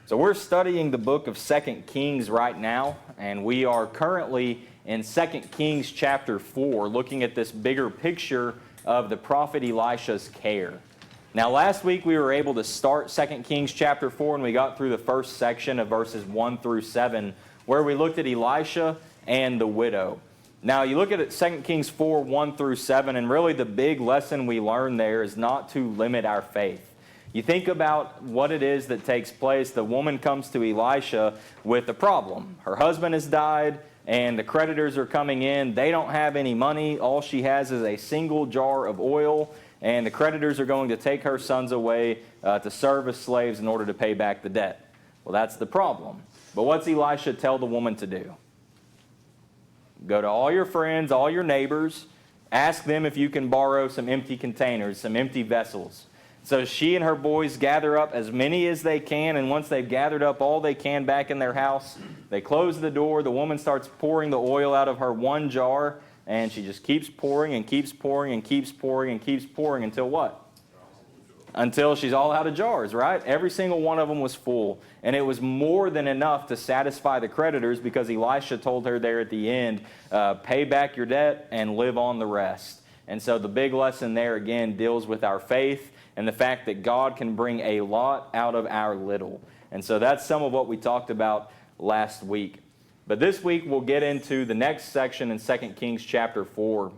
So we're studying the book of 2 Kings right now, and we are currently in 2 Kings chapter 4, looking at this bigger picture of the prophet Elisha's care. Now last week we were able to start 2 Kings chapter 4, and we got through the first section of verses 1 through 7, where we looked at Elisha and the widow. Now you look at it, 2 Kings 4, 1 through 7, and really the big lesson we learn there is not to limit our faith. You think about what it is that takes place. The woman comes to Elisha with a problem. Her husband has died, and the creditors are coming in. They don't have any money. All she has is a single jar of oil, and the creditors are going to take her sons away to serve as slaves in order to pay back the debt. Well, that's the problem. But what's Elisha tell the woman to do? Go to all your friends, all your neighbors, ask them if you can borrow some empty containers, some empty vessels. So she and her boys gather up as many as they can, and once they've gathered up all they can back in their house, they close the door. The woman starts pouring the oil out of her one jar, and she just keeps pouring and keeps pouring and keeps pouring and keeps pouring until what? Until she's all out of jars, right? Every single one of them was full, and it was more than enough to satisfy the creditors, because Elisha told her there at the end, pay back your debt and live on the rest. And so the big lesson there again deals with our faith and the fact that God can bring a lot out of our little. And so that's some of what we talked about last week. But this week we'll get into the next section in 2 Kings chapter 4,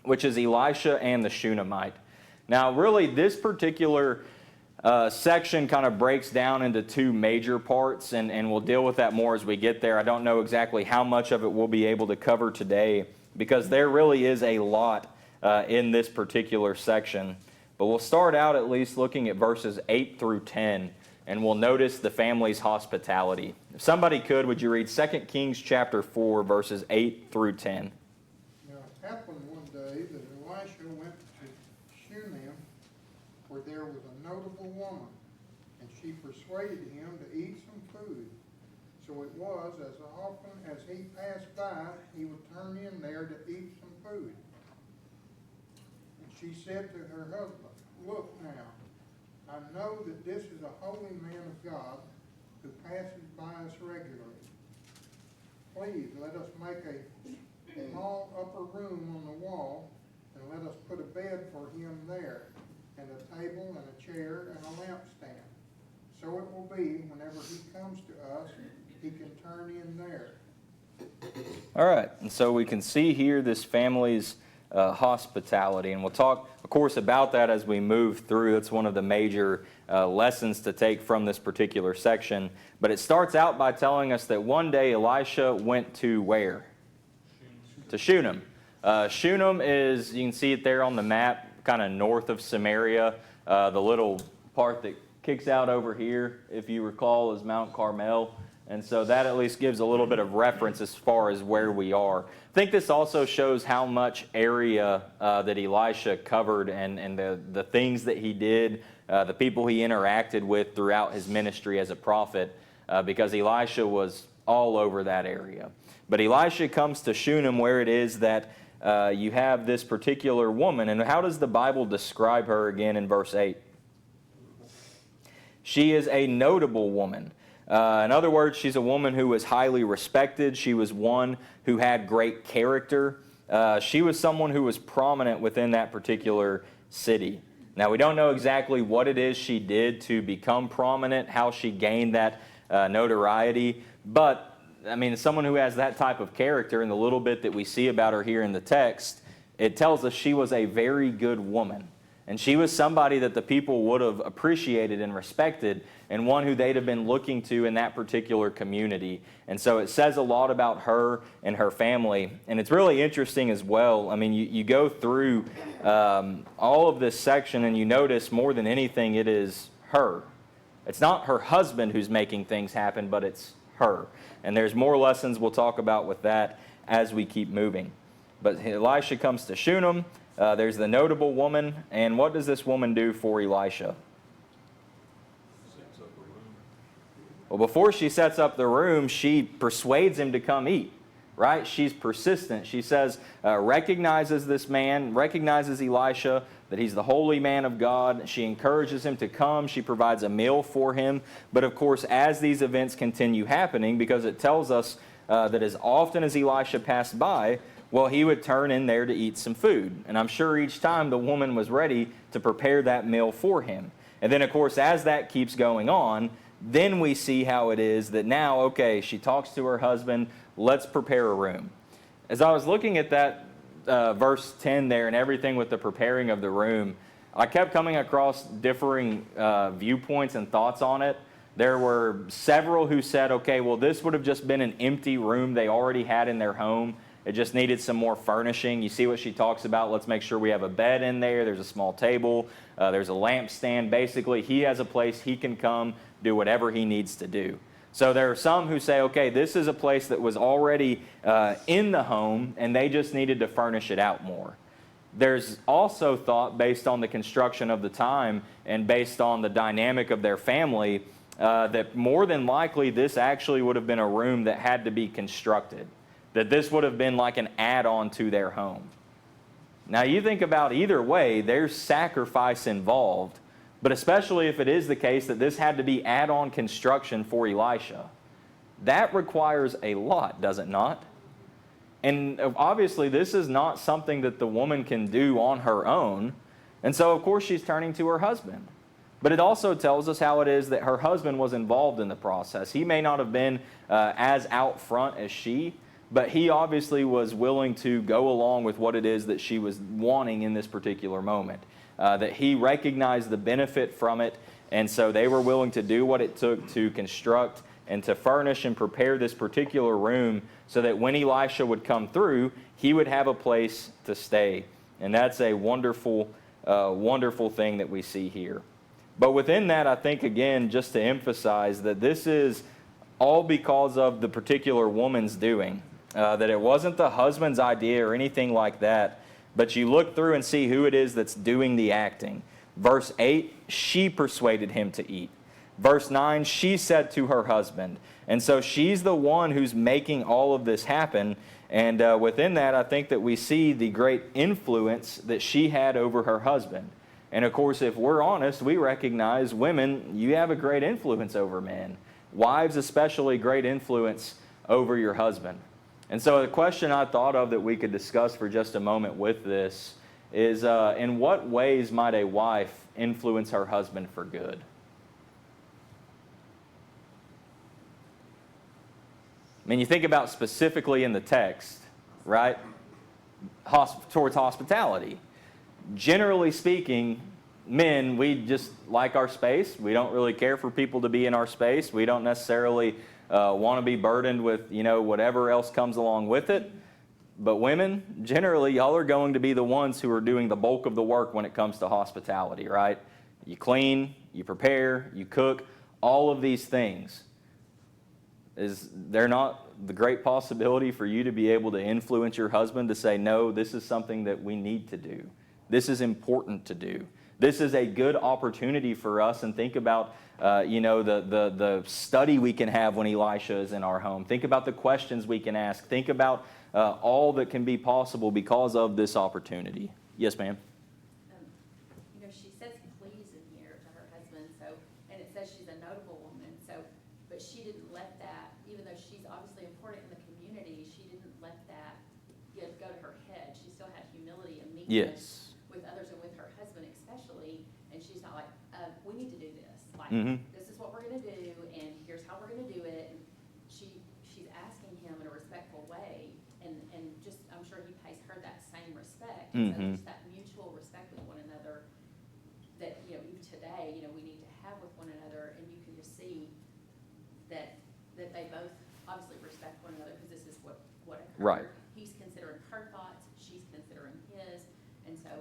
which is Elisha and the Shunammite. Now really this particular section kind of breaks down into two major parts, and we'll deal with that more as we get there. I don't know exactly how much of it we'll be able to cover today, because there really is a lot in this particular section. But we'll start out at least looking at verses 8 through 10, and we'll notice the family's hospitality. If somebody could, would you read 2 Kings chapter 4, verses 8 through 10? Now it happened one day that Elisha went to Shunem, where there was a notable woman, and she persuaded him to eat some food. So it was, as often as he passed by, he would turn in there to eat some food. And she said to her husband, "Look now, I know that this is a holy man of God who passes by us regularly. Please let us make a small upper room on the wall, and let us put a bed for him there, and a table and a chair and a lampstand. So it will be, whenever he comes to us, he can turn in there." All right, and so we can see here this family's hospitality, and we'll talk, of course, about that as we move through. That's one of the major lessons to take from this particular section. But it starts out by telling us that one day Elisha went to where? To Shunem. Shunem is, you can see it there on the map, kind of north of Samaria. The little part that kicks out over here, if you recall, is Mount Carmel. And so that at least gives a little bit of reference as far as where we are. I think this also shows how much area that Elisha covered, and the things that he did, the people he interacted with throughout his ministry as a prophet, because Elisha was all over that area. But Elisha comes to Shunem, where it is that you have this particular woman. And how does the Bible describe her again in verse 8? She is a notable woman. In other words, she's a woman who was highly respected. She was one who had great character. She was someone who was prominent within that particular city. Now, we don't know exactly what it is she did to become prominent, how she gained that notoriety, but, I mean, someone who has that type of character, and the little bit that we see about her here in the text, it tells us she was a very good woman. And she was somebody that the people would have appreciated and respected, and one who they'd have been looking to in that particular community. And so it says a lot about her and her family. And it's really interesting as well. I mean, you go through all of this section, and you notice more than anything it is her. It's not her husband who's making things happen, but it's her. And there's more lessons we'll talk about with that as we keep moving. But Elisha comes to Shunem. There's the notable woman, and what does this woman do for Elisha? Well, before she sets up the room, she persuades him to come eat, right? She's persistent. She says, recognizes this man, recognizes Elisha, that he's the holy man of God. She encourages him to come. She provides a meal for him. But of course, as these events continue happening, because it tells us that as often as Elisha passed by, well, he would turn in there to eat some food. And I'm sure each time the woman was ready to prepare that meal for him. And then, of course, as that keeps going on, then we see how it is that now, okay, she talks to her husband, let's prepare a room. As I was looking at that verse 10 there and everything with the preparing of the room, I kept coming across differing viewpoints and thoughts on it. There were several who said, okay, well, this would have just been an empty room they already had in their home. It just needed some more furnishing. You see what she talks about. Let's make sure we have a bed in there. There's a small table. There's a lampstand. Basically, he has a place he can come do whatever he needs to do. So there are some who say, okay, this is a place that was already in the home, and they just needed to furnish it out more. There's also thought, based on the construction of the time and based on the dynamic of their family, that more than likely this actually would have been a room that had to be constructed, that this would have been like an add-on to their home. Now you think about either way, there's sacrifice involved, but especially if it is the case that this had to be add-on construction for Elisha. That requires a lot, does it not? And obviously this is not something that the woman can do on her own, and so of course she's turning to her husband. But it also tells us how it is that her husband was involved in the process. He may not have been as out front as she, but he obviously was willing to go along with what it is that she was wanting in this particular moment. That he recognized the benefit from it, and so they were willing to do what it took to construct and to furnish and prepare this particular room so that when Elisha would come through, he would have a place to stay. And that's a wonderful, wonderful thing that we see here. But within that, I think, again, just to emphasize that this is all because of the particular woman's doing. That it wasn't the husband's idea or anything like that, but you look through and see who it is that's doing the acting. Verse 8, she persuaded him to eat. Verse 9, she said to her husband. And so she's the one who's making all of this happen. And within that, I think that we see the great influence that she had over her husband. And of course, if we're honest, we recognize women, you have a great influence over men. Wives especially, great influence over your husband. And so the question I thought of that we could discuss for just a moment with this is, in what ways might a wife influence her husband for good? I mean, you think about specifically in the text, right? Towards hospitality. Generally speaking, men, we just like our space. We don't really care for people to be in our space. We don't necessarily want to be burdened with, whatever else comes along with it. But women, generally, y'all are going to be the ones who are doing the bulk of the work when it comes to hospitality, right? You clean, you prepare, you cook, all of these things. Is there not the great possibility for you to be able to influence your husband to say, no, this is something that we need to do. This is important to do. This is a good opportunity for us, and think about the study we can have when Elisha is in our home. Think about the questions we can ask. Think about all that can be possible because of this opportunity. Yes, ma'am? She says please in here to her husband, and it says she's a notable woman, but she didn't let that, even though she's obviously important in the community, she didn't let that go to her head. She still had humility and meekness with others and with her husband especially, and she's not like, we need to do this. Like, this is what we're going to do, and here's how we're going to do it. And she's asking him in a respectful way, and just, I'm sure he pays her that same respect. So just that mutual respect with one another that, even today, we need to have with one another, and you can just see that they both obviously respect one another, because this is what occurred. Right. He's considering her thoughts, she's considering his, and so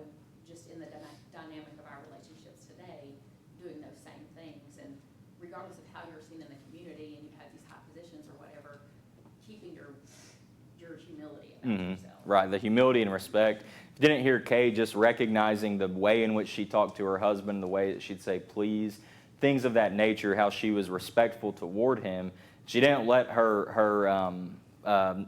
just in the dynamic of our relationships today, doing those same things, and regardless of how you're seen in the community and you have these high positions or whatever, keeping your humility about yourself. Right, the humility and respect. If you didn't hear Kay just recognizing the way in which she talked to her husband, the way that she'd say please, things of that nature, how she was respectful toward him. She didn't let her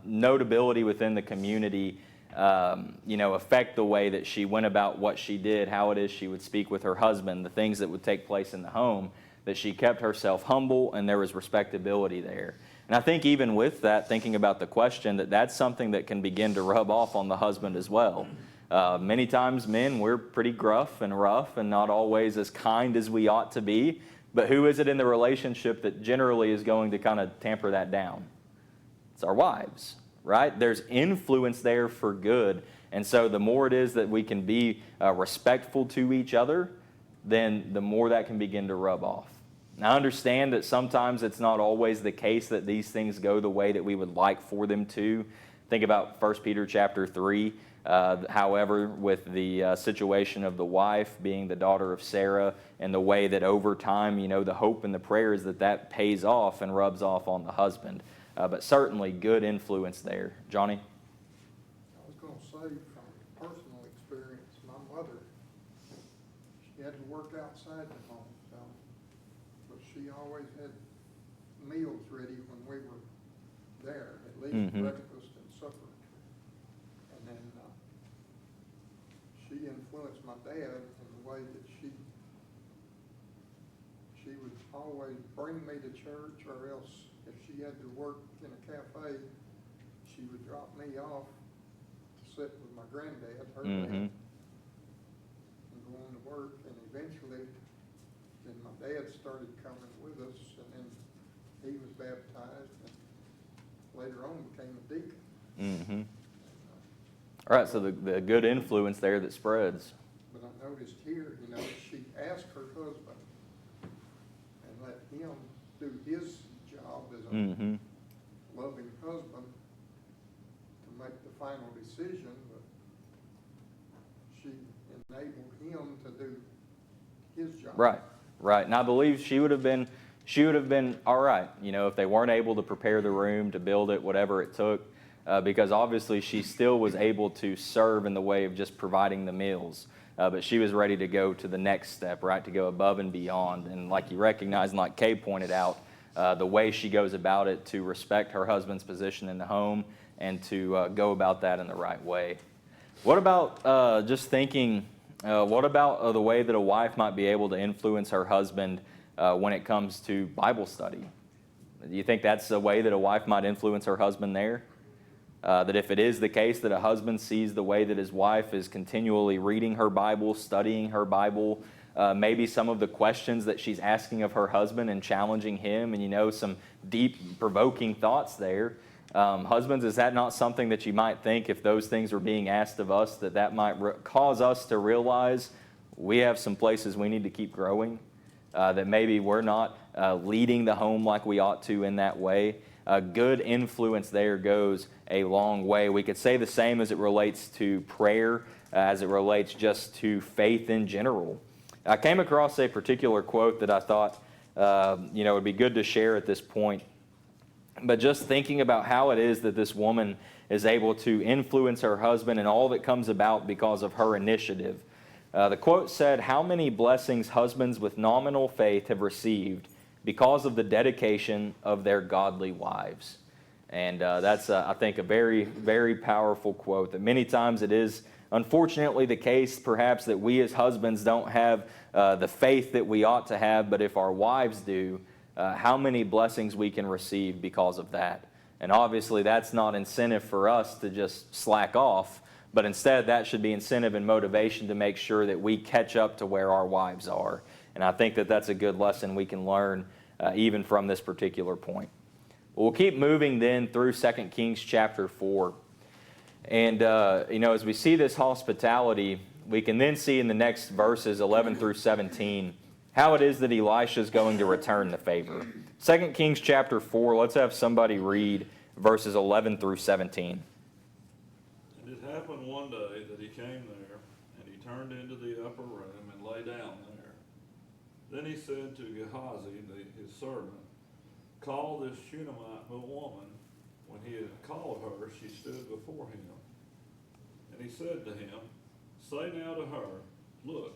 notability within the community affect the way that she went about what she did, how it is she would speak with her husband, the things that would take place in the home, that she kept herself humble and there was respectability there. And I think even with that, thinking about the question, that's something that can begin to rub off on the husband as well. Many times men, we're pretty gruff and rough and not always as kind as we ought to be. But who is it in the relationship that generally is going to kind of tamper that down? It's our wives, right? There's influence there for good. And so the more it is that we can be respectful to each other, then the more that can begin to rub off. Now, I understand that sometimes it's not always the case that these things go the way that we would like for them to. Think about 1 Peter chapter 3. However, with the situation of the wife being the daughter of Sarah and the way that over time, the hope and the prayer is that pays off and rubs off on the husband. But certainly good influence there. Johnny? I was going to say from personal experience, my mother, she had to work outside the home, but she always had meals ready when we were there, at least breakfast and supper. And then she influenced my dad in the way that she would always bring me to church, or else if she had to work in a cafe, she would drop me off to sit with my granddad, her dad, and go on to work. And eventually, then my dad started coming with us, and then he was baptized, and later on became a deacon. All right, so the good influence there that spreads. But I noticed here, she asked her husband and let him do his job as a loving husband to make the final decision, but she enabled him to do his job. Right. And I believe she would have been all right, if they weren't able to prepare the room, to build it, whatever it took. Because obviously she still was able to serve in the way of just providing the meals. But she was ready to go to the next step, right, to go above and beyond. And like you recognize, and like Kay pointed out, the way she goes about it to respect her husband's position in the home and to go about that in the right way. What about just thinking, what about the way that a wife might be able to influence her husband when it comes to Bible study? Do you think that's a way that a wife might influence her husband there? That if it is the case that a husband sees the way that his wife is continually reading her Bible, studying her Bible, maybe some of the questions that she's asking of her husband and challenging him, and some deep, provoking thoughts there. Husbands, is that not something that you might think, if those things were being asked of us, that might cause us to realize we have some places we need to keep growing, that maybe we're not leading the home like we ought to in that way? Good influence there goes a long way. We could say the same as it relates to prayer, as it relates just to faith in general. I came across a particular quote that I thought would be good to share at this point. But just thinking about how it is that this woman is able to influence her husband and all that comes about because of her initiative. The quote said, "How many blessings husbands with nominal faith have received because of the dedication of their godly wives." And that's, I think, a very, very powerful quote, that many times it is unfortunately the case perhaps that we as husbands don't have the faith that we ought to have, but if our wives do, how many blessings we can receive because of that. And obviously that's not incentive for us to just slack off, but instead that should be incentive and motivation to make sure that we catch up to where our wives are. And I think that that's a good lesson we can learn even from this particular point. We'll keep moving then through 2 Kings chapter 4. And, as we see this hospitality, we can then see in the next verses 11 through 17 how it is that Elisha is going to return the favor. 2 Kings chapter 4, let's have somebody read verses 11 through 17. And it happened one day that he came there, and he turned into the upper room and lay down there. Then he said to Gehazi, his servant, "Call this Shunammite woman." When he had called her, she stood before him. And he said to him, "Say now to her, Look,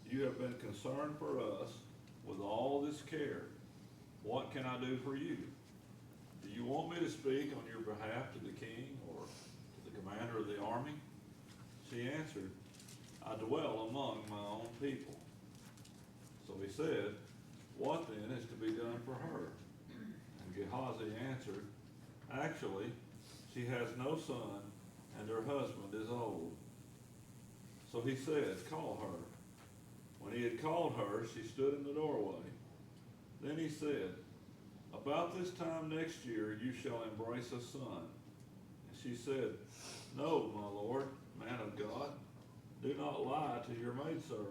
you have been concerned for us with all this care. What can I do for you? Do you want me to speak on your behalf to the king or to the commander of the army?" She answered, I dwell among my own people. So he said, what then is to be done for her? And Gehazi answered, actually, she has no son, and her husband is old. So he said, call her. When he had called her, she stood in the doorway. Then he said, about this time next year you shall embrace a son. And she said, no, my lord, man of God, do not lie to your maidservant.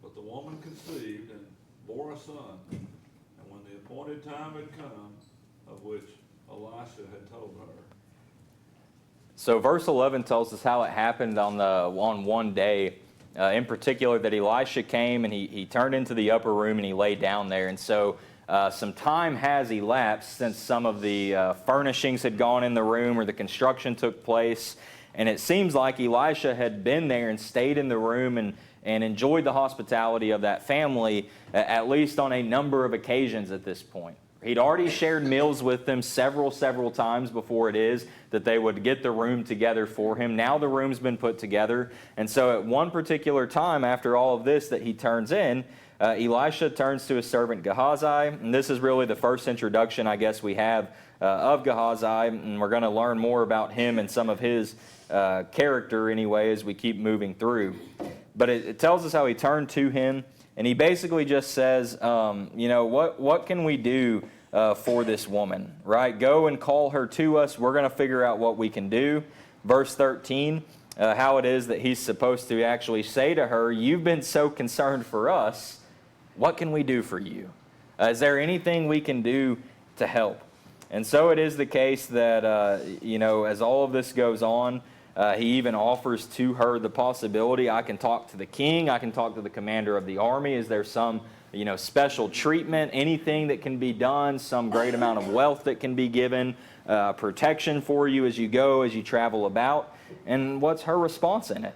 But the woman conceived and bore a son, and when the appointed time had come, of which Elisha had told her. So verse 11 tells us how it happened on one day, in particular that Elisha came and he turned into the upper room and he lay down there. And so some time has elapsed since some of the furnishings had gone in the room or the construction took place. And it seems like Elisha had been there and stayed in the room and enjoyed the hospitality of that family, at least on a number of occasions at this point. He'd already shared meals with them several times before it is that they would get the room together for him. Now the room's been put together. And so at one particular time after all of this that he turns in, Elisha turns to his servant Gehazi. And this is really the first introduction, I guess, we have of Gehazi. And we're going to learn more about him and some of his character anyway as we keep moving through. But it tells us how he turned to him. And he basically just says, what can we do for this woman, right? Go and call her to us. We're going to figure out what we can do. Verse 13, how it is that he's supposed to actually say to her, you've been so concerned for us. What can we do for you? Is there anything we can do to help? And so it is the case that, as all of this goes on, he even offers to her the possibility, I can talk to the king, I can talk to the commander of the army. Is there some, special treatment, anything that can be done, some great amount of wealth that can be given, protection for you as you go, as you travel about? And what's her response in it?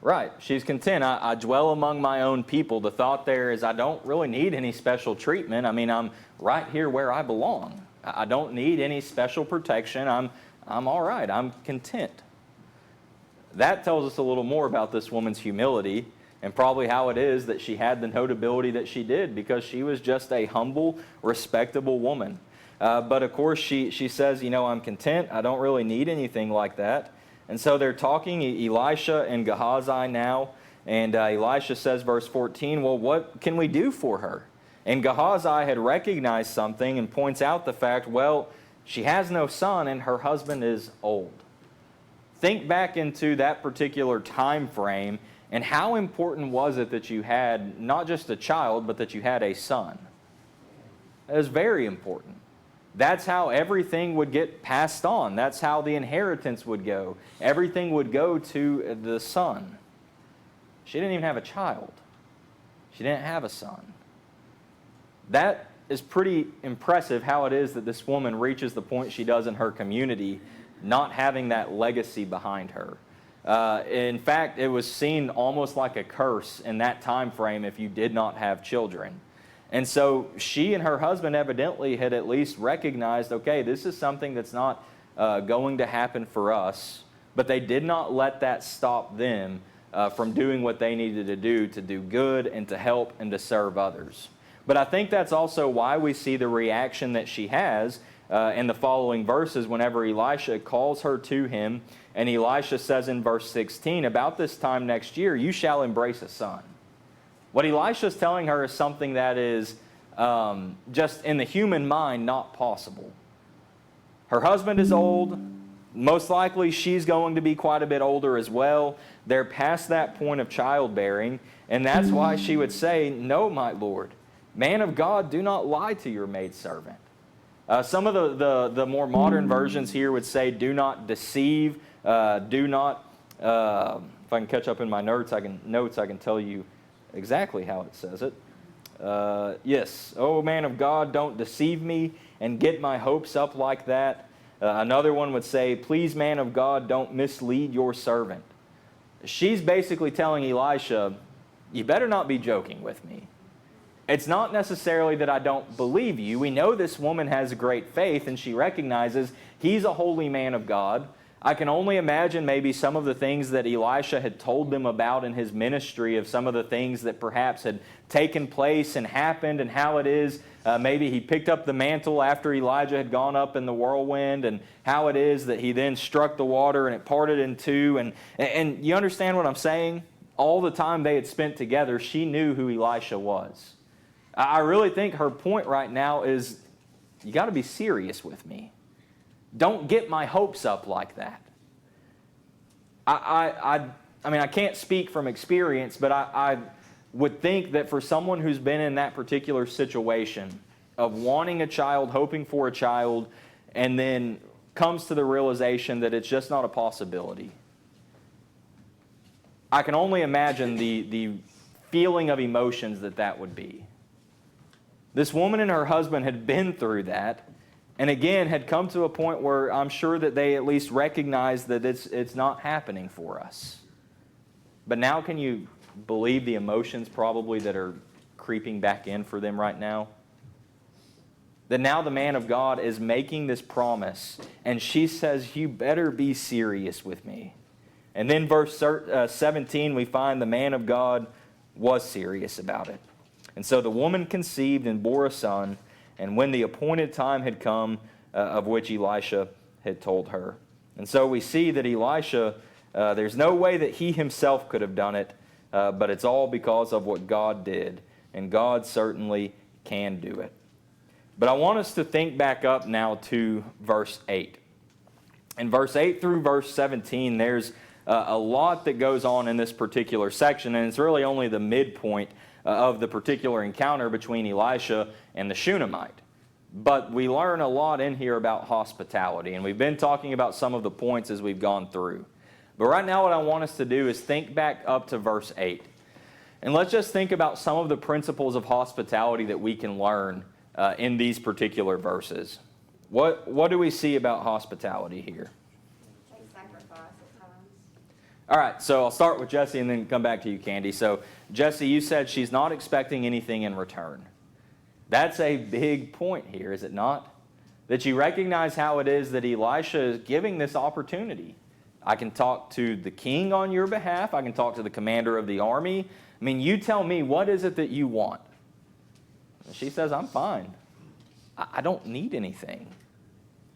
Right, she's content. I dwell among my own people. The thought there is I don't really need any special treatment. I mean, I'm right here where I belong. I don't need any special protection. I'm all right. I'm content. That tells us a little more about this woman's humility and probably how it is that she had the notability that she did, because she was just a humble, respectable woman. But of course, she says, I'm content. I don't really need anything like that. And so they're talking, Elisha and Gehazi now. And Elisha says, verse 14, well, what can we do for her? And Gehazi had recognized something and points out the fact, well, she has no son and her husband is old. Think back into that particular time frame, and how important was it that you had not just a child, but that you had a son? It was very important. That's how everything would get passed on. That's how the inheritance would go. Everything would go to the son. She didn't even have a child. She didn't have a son. That is pretty impressive, how it is that this woman reaches the point she does in her community, not having that legacy behind her. In fact, it was seen almost like a curse in that time frame if you did not have children. And so she and her husband evidently had at least recognized, okay, this is something that's not going to happen for us, but they did not let that stop them from doing what they needed to do good and to help and to serve others. But I think that's also why we see the reaction that she has in the following verses whenever Elisha calls her to him. And Elisha says in verse 16, about this time next year, you shall embrace a son. What Elisha is telling her is something that is just in the human mind not possible. Her husband is old. Most likely she's going to be quite a bit older as well. They're past that point of childbearing. And that's why she would say, no, my Lord. Man of God, do not lie to your maidservant. Some of the more modern versions here would say, do not deceive, do not, if I can catch up in my notes, I can tell you exactly how it says it. Yes, oh man of God, don't deceive me and get my hopes up like that. Another one would say, please man of God, don't mislead your servant. She's basically telling Elisha, you better not be joking with me. It's not necessarily that I don't believe you. We know this woman has great faith, and she recognizes he's a holy man of God. I can only imagine maybe some of the things that Elisha had told them about in his ministry, of some of the things that perhaps had taken place and happened, and how it is. Maybe he picked up the mantle after Elijah had gone up in the whirlwind, and how it is that he then struck the water and it parted in two. And you understand what I'm saying? All the time they had spent together, she knew who Elisha was. I really think her point right now is, you got to be serious with me. Don't get my hopes up like that. I mean, I can't speak from experience, but I would think that for someone who's been in that particular situation of wanting a child, hoping for a child, and then comes to the realization that it's just not a possibility, I can only imagine the feeling of emotions that would be. This woman and her husband had been through that, and again had come to a point where I'm sure that they at least recognized that it's not happening for us. But now can you believe the emotions probably that are creeping back in for them right now? That now the man of God is making this promise, and she says, you better be serious with me. And then verse 17, we find the man of God was serious about it. And so the woman conceived and bore a son, and when the appointed time had come, of which Elisha had told her. And so we see that Elisha, there's no way that he himself could have done it, but it's all because of what God did. And God certainly can do it. But I want us to think back up now to verse 8. In verse 8 through verse 17, there's a lot that goes on in this particular section, and it's really only the midpoint of the particular encounter between Elisha and the Shunammite. But we learn a lot in here about hospitality, and we've been talking about some of the points as we've gone through. But right now what I want us to do is think back up to verse 8. And let's just think about some of the principles of hospitality that we can learn in these particular verses. What do we see about hospitality here? Sacrifice at times. All right, so I'll start with Jesse and then come back to you, Candy. So, Jesse, you said she's not expecting anything in return. That's a big point here, is it not? That you recognize how it is that Elisha is giving this opportunity. I can talk to the king on your behalf. I can talk to the commander of the army. I mean, you tell me, what is it that you want? And she says, I'm fine. I don't need anything.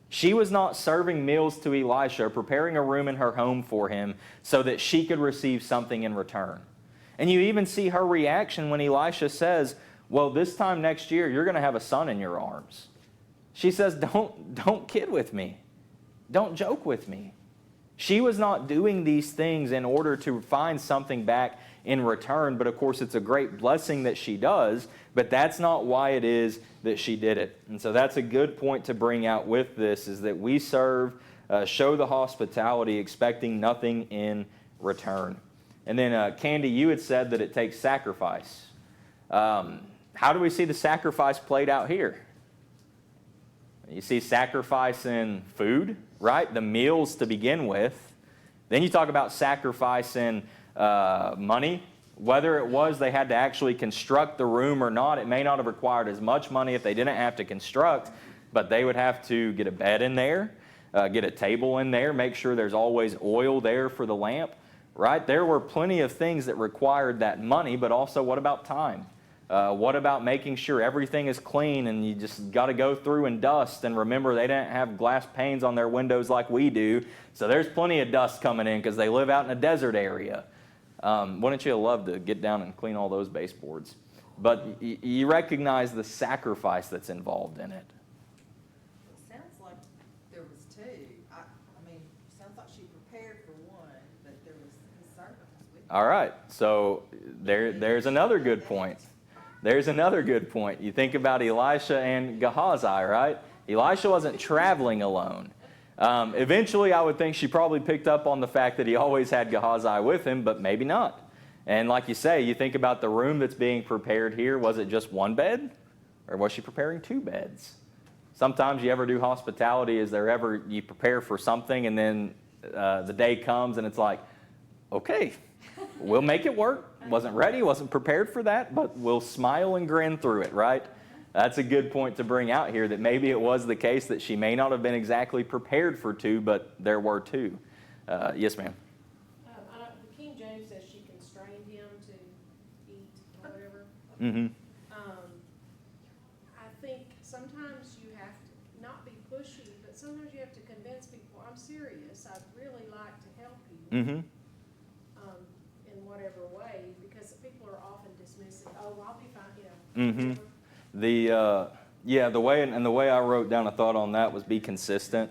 She was not serving meals to Elisha, preparing a room in her home for him so that she could receive something in return. And you even see her reaction when Elisha says, well, this time next year, you're going to have a son in your arms. She says, don't kid with me. Don't joke with me. She was not doing these things in order to find something back in return, but of course it's a great blessing that she does, but that's not why it is that she did it. And so that's a good point to bring out with this, is that we serve, show the hospitality, expecting nothing in return. And then Candy, you had said that it takes sacrifice. How do we see the sacrifice played out here? You see sacrifice in food, right? The meals to begin with. Then you talk about sacrifice in money. Whether it was they had to actually construct the room or not, it may not have required as much money if they didn't have to construct, but they would have to get a bed in there, get a table in there, make sure there's always oil there for the lamp, right? There were plenty of things that required that money, but also what about time? What about making sure everything is clean and you just got to go through and dust? And remember, they didn't have glass panes on their windows like we do, so there's plenty of dust coming in because they live out in a desert area. Wouldn't you love to get down and clean all those baseboards? But you recognize the sacrifice that's involved in it. It sounds like there was two. I mean, it sounds like she prepared for one, but there was his servants with her. All right, so there's another good point. There's another good point. You think about Elisha and Gehazi, right? Elisha wasn't traveling alone. Eventually, I would think she probably picked up on the fact that he always had Gehazi with him, but maybe not. And like you say, you think about the room that's being prepared here. Was it just one bed? Or was she preparing two beds? Sometimes you ever do hospitality, is there ever, you prepare for something and then the day comes and it's like, okay, We'll make it work. Wasn't ready, wasn't prepared for that, but we'll smile and grin through it, right? That's a good point to bring out here, that maybe it was the case that she may not have been exactly prepared for two, but there were two. Yes, ma'am. The King James says she constrained him to eat or whatever. Mm-hmm. I think sometimes you have to not be pushy, but sometimes you have to convince people, I'm serious, I'd really like to help you. Mm-hmm. In whatever way, because people are often dismissive, oh, well, I'll be fine, you know. Mm-hmm. whatever. The way I wrote down a thought on that was be consistent,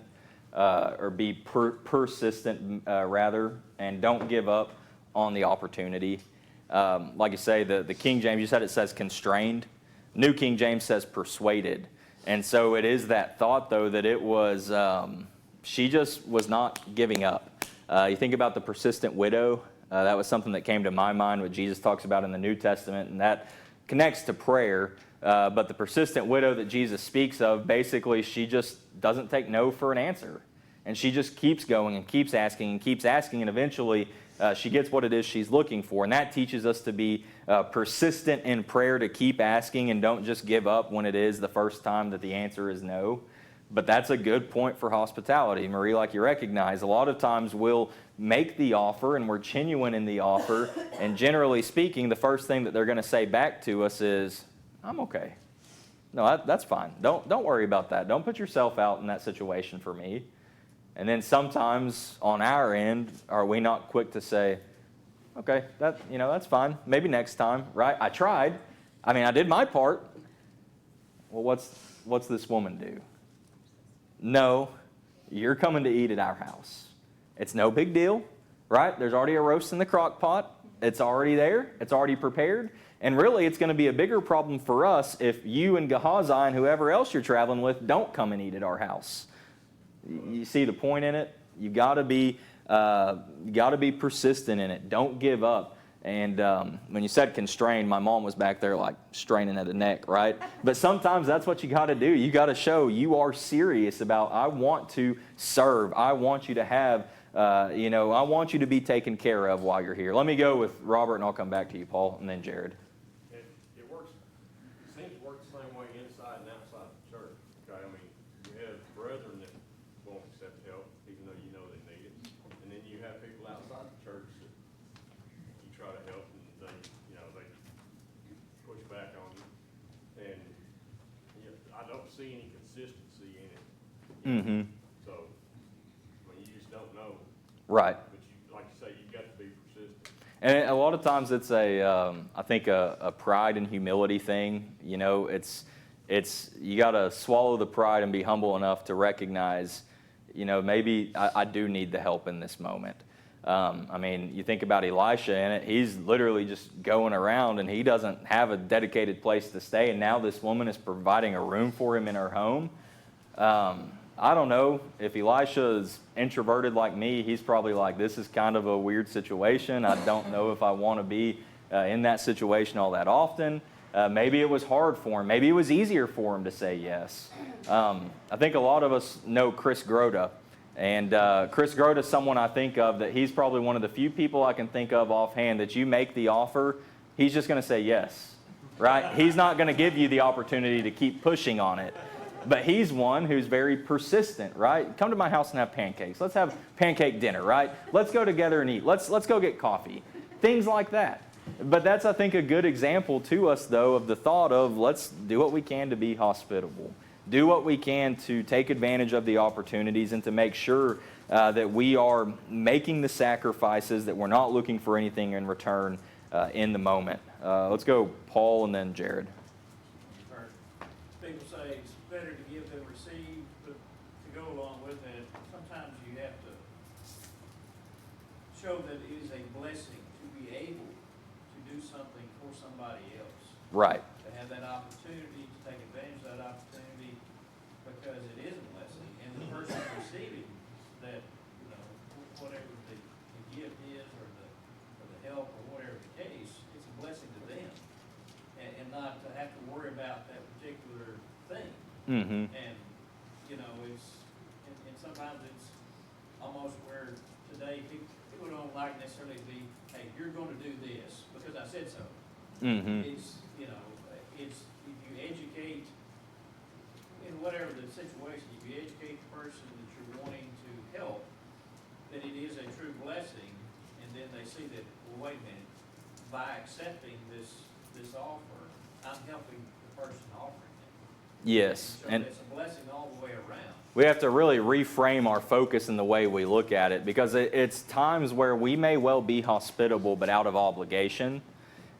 or be persistent rather, and don't give up on the opportunity. Like you say, the King James, you said it says constrained. New King James says persuaded. And so it is that thought, though, that it was, she just was not giving up. You think about the persistent widow. That was something that came to my mind, what Jesus talks about in the New Testament, and that connects to prayer. But the persistent widow that Jesus speaks of, basically, she just doesn't take no for an answer. And she just keeps going and keeps asking, and eventually she gets what it is she's looking for. And that teaches us to be persistent in prayer, to keep asking and don't just give up when it is the first time that the answer is no. But that's a good point for hospitality. Marie, like you recognize, a lot of times we'll make the offer and we're genuine in the offer. And generally speaking, the first thing that they're going to say back to us is, I'm okay. No, that's fine. Don't worry about that. Don't put yourself out in that situation for me. And then sometimes on our end, are we not quick to say, okay, that's fine. Maybe next time, right? I tried. I did my part. Well, what's this woman do? No, you're coming to eat at our house. It's no big deal, right? There's already a roast in the crock pot. It's already there. It's already prepared. And really, it's going to be a bigger problem for us if you and Gehazi and whoever else you're traveling with don't come and eat at our house. You see the point in it? You got to be persistent in it. Don't give up. And when you said constrained, my mom was back there like straining at the neck, right? But sometimes that's what you got to do. You got to show you are serious about, I want to serve. I want you to have, I want you to be taken care of while you're here. Let me go with Robert, and I'll come back to you, Paul, and then Jared. It works. It seems to work the same way inside and outside the church. Okay, you have brethren that won't accept help, even though you know they need it, and then you have people outside the church that you try to help, and they push back on you, and I don't see any consistency in it. Mm-hmm. So, you just don't know. Right. But like you say, you've got to be persistent. And a lot of times it's I think a pride and humility thing. It's you got to swallow the pride and be humble enough to recognize, maybe I do need the help in this moment. You think about Elisha in it. He's literally just going around, and he doesn't have a dedicated place to stay. And now this woman is providing a room for him in her home. I don't know if Elisha is introverted like me. He's probably like, this is kind of a weird situation. I don't know if I want to be in that situation all that often. Maybe it was hard for him. Maybe it was easier for him to say yes. I think a lot of us know Chris Grota. And Chris Grota is someone I think of that he's probably one of the few people I can think of offhand that you make the offer, he's just going to say yes, right? He's not going to give you the opportunity to keep pushing on it. But he's one who's very persistent, right? Come to my house and have pancakes. Let's have pancake dinner, right? Let's go together and eat. Let's go get coffee. Things like that. But that's, I think, a good example to us, though, of the thought of let's do what we can to be hospitable. Do what we can to take advantage of the opportunities and to make sure that we are making the sacrifices, that we're not looking for anything in return in the moment. Let's go Paul and then Jared. People say it's better to give than receive, but to go along with that, sometimes you have to show that it is a blessing to be able to do something for somebody else. Right. To have that opportunity, to take advantage of that opportunity, because it is a blessing. And the person receiving that, whatever the gift is, or the help, or whatever the case, it's a blessing to them. And not to have to worry about that particular thing. Mm-hmm. And, and sometimes it's almost where today people don't like necessarily be hey, you're gonna do this because I said so. Mm-hmm. It's, you know, it's, if you educate, in whatever the situation, if you educate the person that you're wanting to help, that it is a true blessing, and then they see that, well, wait a minute, by accepting this offer, I'm helping the person offering it. Yes. So And it's a blessing all the way around. we have to really reframe our focus in the way we look at it, because it's times where we may well be hospitable but out of obligation.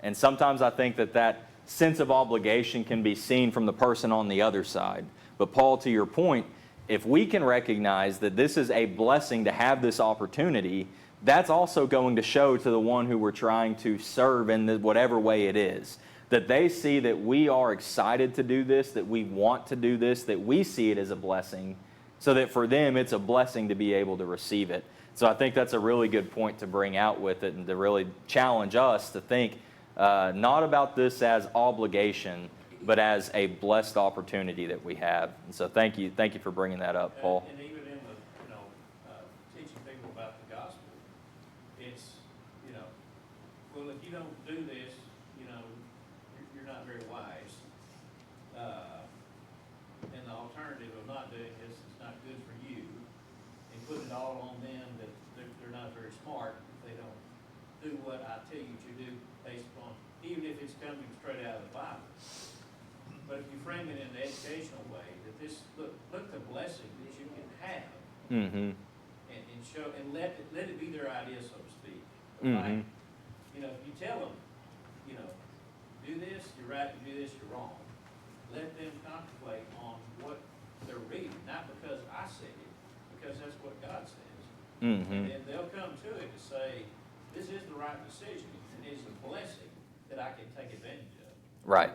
And sometimes I think that sense of obligation can be seen from the person on the other side. But Paul, to your point, if we can recognize that this is a blessing to have this opportunity, that's also going to show to the one who we're trying to serve in whatever way it is, that they see that we are excited to do this, that we want to do this, that we see it as a blessing, so that for them it's a blessing to be able to receive it. So I think that's a really good point to bring out with it, and to really challenge us to think not about this as obligation, but as a blessed opportunity that we have. And so thank you for bringing that up, Paul. And even in the, teaching people about the gospel, it's, well, if you don't do this, you're not very wise. And the alternative of not doing this is not good for you, and put it all on them that they're not very smart if they don't do what I tell you to do based upon, even if it's coming straight out of the Bible. But if you frame it in an educational way, that this, look the blessing that you can have, Mm-hmm. and show, and let it be their idea, so to speak. Mm-hmm. Like, if you tell them, do this, you're right, you do this, you're wrong. Let them contemplate on what they're reading, not because I said it, because that's what God says. Mm-hmm. And then they'll come to it to say, this is the right decision, and it's a blessing that I can take advantage of. Right.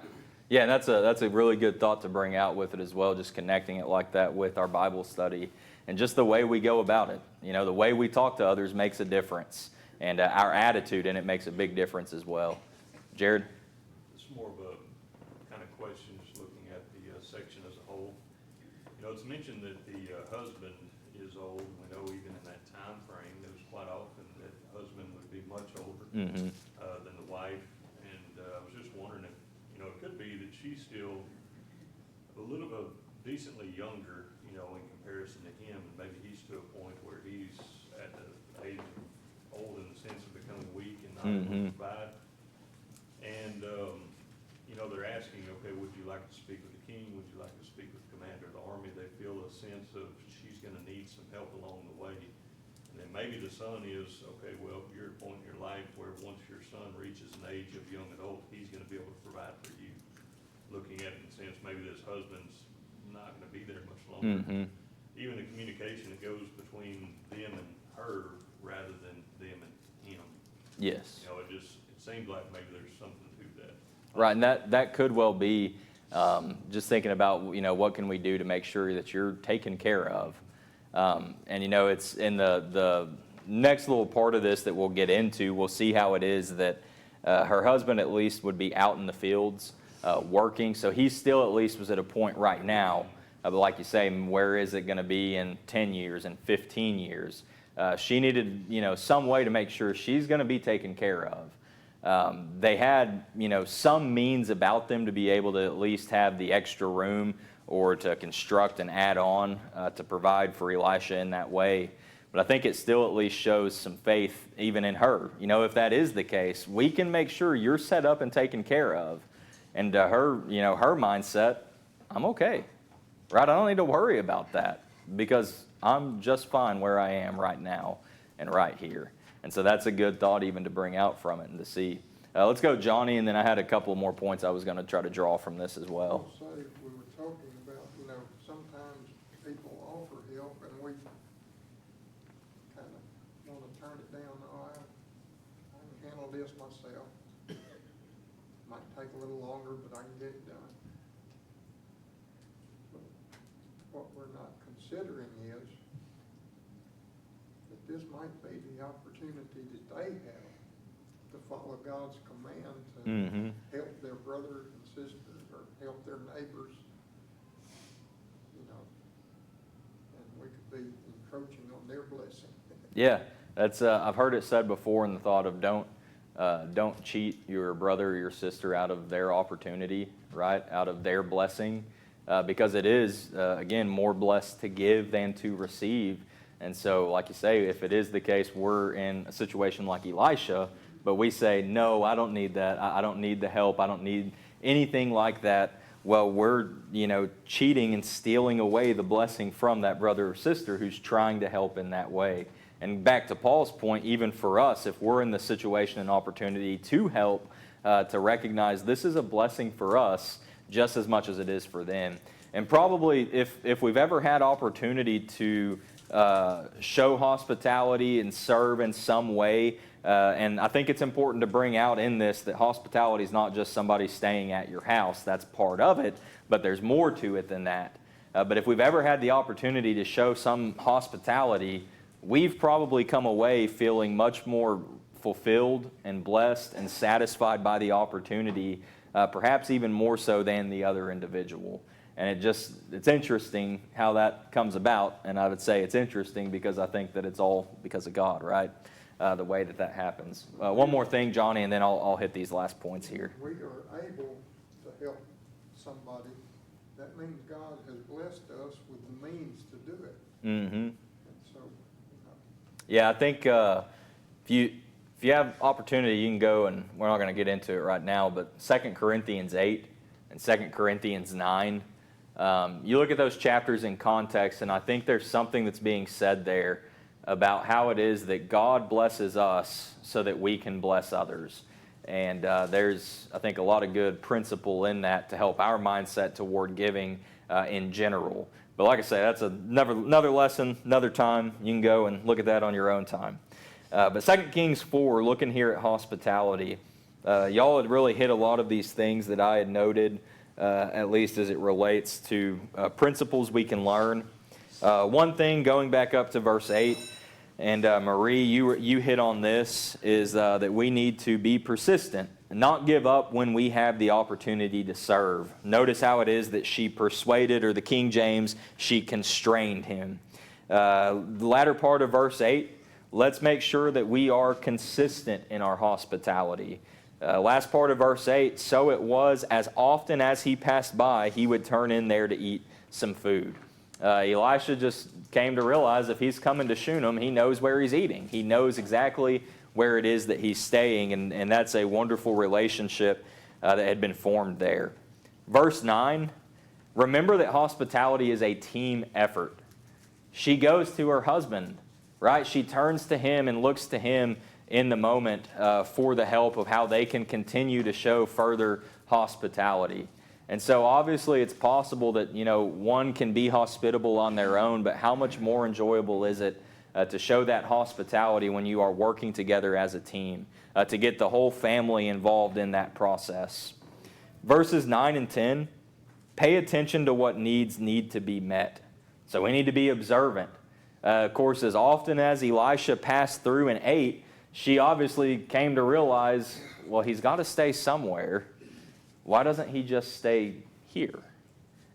Yeah, and that's a really good thought to bring out with it as well, just connecting it like that with our Bible study and just the way we go about it. The way we talk to others makes a difference, and our attitude in it makes a big difference as well. Jared? It's more of a kind of question, just looking at the section as a whole. It's mentioned that the husband is old. We know even in that time frame, it was quite often that the husband would be much older Mm-hmm. than the wife. And I was just wondering if, it could be that she's still a little bit decently younger, in comparison to him. And maybe he's to a point where he's at the age of old in the sense of becoming weak and not able to provide. And, they're asking, okay, would you like to speak with the king? Would you like to speak with the commander of the army? They feel a sense of she's going to need some help along the way. And then maybe the son is, okay, well, you're at a point in your life where once your son reaches an age of young adult, he's going to be able to provide for you. Looking at it in the sense, maybe this husband's not going to be there much longer. Mm-hmm. Even the communication that goes between them and her rather than them and him. Yes. It seems like maybe there's something to that. Right, and that could well be just thinking about, what can we do to make sure that you're taken care of. And, it's in the next little part of this that we'll get into, we'll see how it is that her husband at least would be out in the fields working. So he still at least was at a point right now, but like you say, where is it going to be in 10 years and 15 years? She needed, some way to make sure she's going to be taken care of. They had, some means about them to be able to at least have the extra room or to construct and add on to provide for Elisha in that way. But I think it still at least shows some faith even in her. If that is the case, we can make sure you're set up and taken care of. And her, her mindset, I'm okay, right? I don't need to worry about that because I'm just fine where I am right now and right here. And so that's a good thought even to bring out from it and to see. Let's go, Johnny, and then I had a couple more points I was going to try to draw from this as well. Also, we were talking about, sometimes people offer help and we kind of want to turn it down. Oh, I can handle this myself. Might take a little longer, but I can get it done. But what we're not considering is that this might be the opportunity that they have to follow God's command to help their brother and sister or help their neighbors, and we could be encroaching on their blessing. Yeah, That's I've heard it said before in the thought of don't cheat your brother or your sister out of their opportunity, right? Out of their blessing, because it is again more blessed to give than to receive. And so, like you say, if it is the case, we're in a situation like Elisha, but we say, no, I don't need that. I don't need the help. I don't need anything like that. Well, we're, cheating and stealing away the blessing from that brother or sister who's trying to help in that way. And back to Paul's point, even for us, if we're in the situation and opportunity to help, to recognize this is a blessing for us just as much as it is for them. And probably if we've ever had opportunity to show hospitality and serve in some way, and I think it's important to bring out in this that hospitality is not just somebody staying at your house. That's part of it, but there's more to it than that. But if we've ever had the opportunity to show some hospitality, we've probably come away feeling much more fulfilled and blessed and satisfied by the opportunity, perhaps even more so than the other individual. And it's interesting how that comes about, and I would say it's interesting because I think that it's all because of God, right? The way that happens. One more thing, Johnny, and then I'll hit these last points here. We are able to help somebody. That means God has blessed us with the means to do it. Mm-hmm. And so, Yeah, I think if you have opportunity, you can go, and we're not going to get into it right now, but 2 Corinthians 8 and 2 Corinthians 9, you look at those chapters in context, and I think there's something that's being said there about how it is that God blesses us so that we can bless others. And there's, I think, a lot of good principle in that to help our mindset toward giving in general. But like I say, that's another lesson, another time. You can go and look at that on your own time. But 2 Kings 4, looking here at hospitality, y'all had really hit a lot of these things that I had noted, at least as it relates to principles we can learn. One thing, going back up to verse 8, and Marie, you hit on this, is that we need to be persistent and not give up when we have the opportunity to serve. Notice how it is that she persuaded, or the King James, she constrained him. The latter part of verse 8, let's make sure that we are consistent in our hospitality. Last part of verse 8, so it was as often as he passed by, he would turn in there to eat some food. Elisha just came to realize if he's coming to Shunem, he knows where he's eating. He knows exactly where it is that he's staying, and that's a wonderful relationship that had been formed there. Verse 9, remember that hospitality is a team effort. She goes to her husband, right? She turns to him and looks to him in the moment for the help of how they can continue to show further hospitality. And so obviously it's possible that, one can be hospitable on their own, but how much more enjoyable is it to show that hospitality when you are working together as a team, to get the whole family involved in that process. Verses 9 and 10, pay attention to what needs need to be met. So we need to be observant. Of course, as often as Elisha passed through and ate, she obviously came to realize, well, he's got to stay somewhere. Why doesn't he just stay here?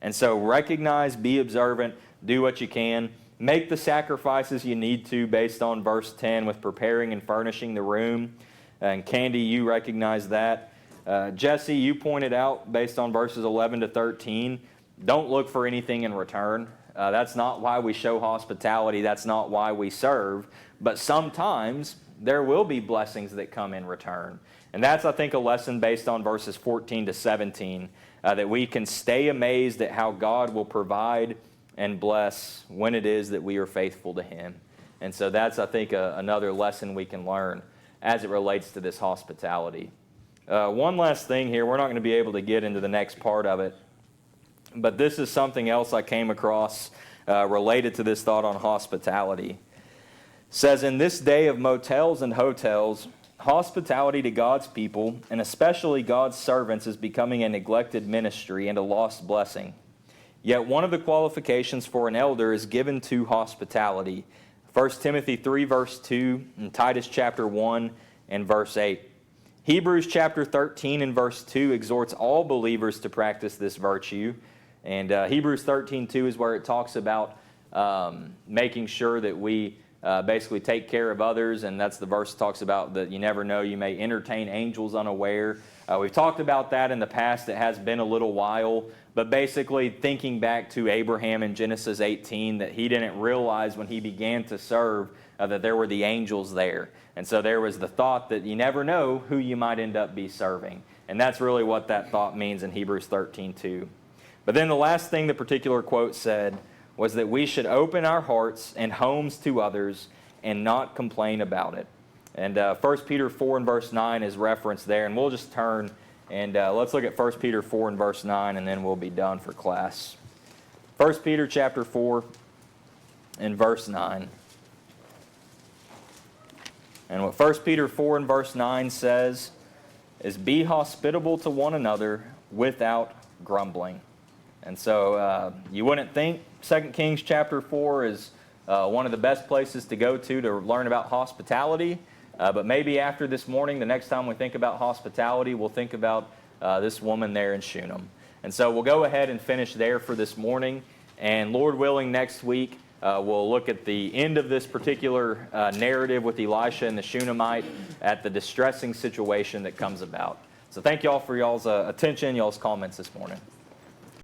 And so recognize, be observant, do what you can. Make the sacrifices you need to based on verse 10 with preparing and furnishing the room. And Candy, you recognize that. Jesse, you pointed out based on verses 11 to 13, don't look for anything in return. That's not why we show hospitality. That's not why we serve. But sometimes there will be blessings that come in return. And that's, I think, a lesson based on verses 14 to 17, that we can stay amazed at how God will provide and bless when it is that we are faithful to him. And so that's, I think, another lesson we can learn as it relates to this hospitality. One last thing here. We're not going to be able to get into the next part of it, but this is something else I came across related to this thought on hospitality. It says, in this day of motels and hotels, hospitality to God's people, and especially God's servants, is becoming a neglected ministry and a lost blessing. Yet one of the qualifications for an elder is given to hospitality. 1 Timothy 3, verse 2, and Titus chapter 1 and verse 8. Hebrews chapter 13 and verse 2 exhorts all believers to practice this virtue. And Hebrews 13:2 is where it talks about making sure that we basically take care of others, and that's the verse that talks about that you never know, you may entertain angels unaware. We've talked about that in the past. It has been a little while, but basically thinking back to Abraham in Genesis 18, that he didn't realize when he began to serve that there were the angels there. And so there was the thought that you never know who you might end up be serving. And that's really what that thought means in Hebrews 13:2. But then the last thing the particular quote said was that we should open our hearts and homes to others and not complain about it. And 1 Peter 4 and verse 9 is referenced there. And we'll just turn and let's look at 1 Peter 4 and verse 9, and then we'll be done for class. 1 Peter chapter 4 and verse 9. And what 1 Peter 4 and verse 9 says is, be hospitable to one another without grumbling. And so you wouldn't think 2 Kings chapter 4 is one of the best places to go to learn about hospitality. But maybe after this morning, the next time we think about hospitality, we'll think about this woman there in Shunem. And so we'll go ahead and finish there for this morning. And Lord willing, next week, we'll look at the end of this particular narrative with Elisha and the Shunammite at the distressing situation that comes about. So thank you all for y'all's attention, y'all's comments this morning.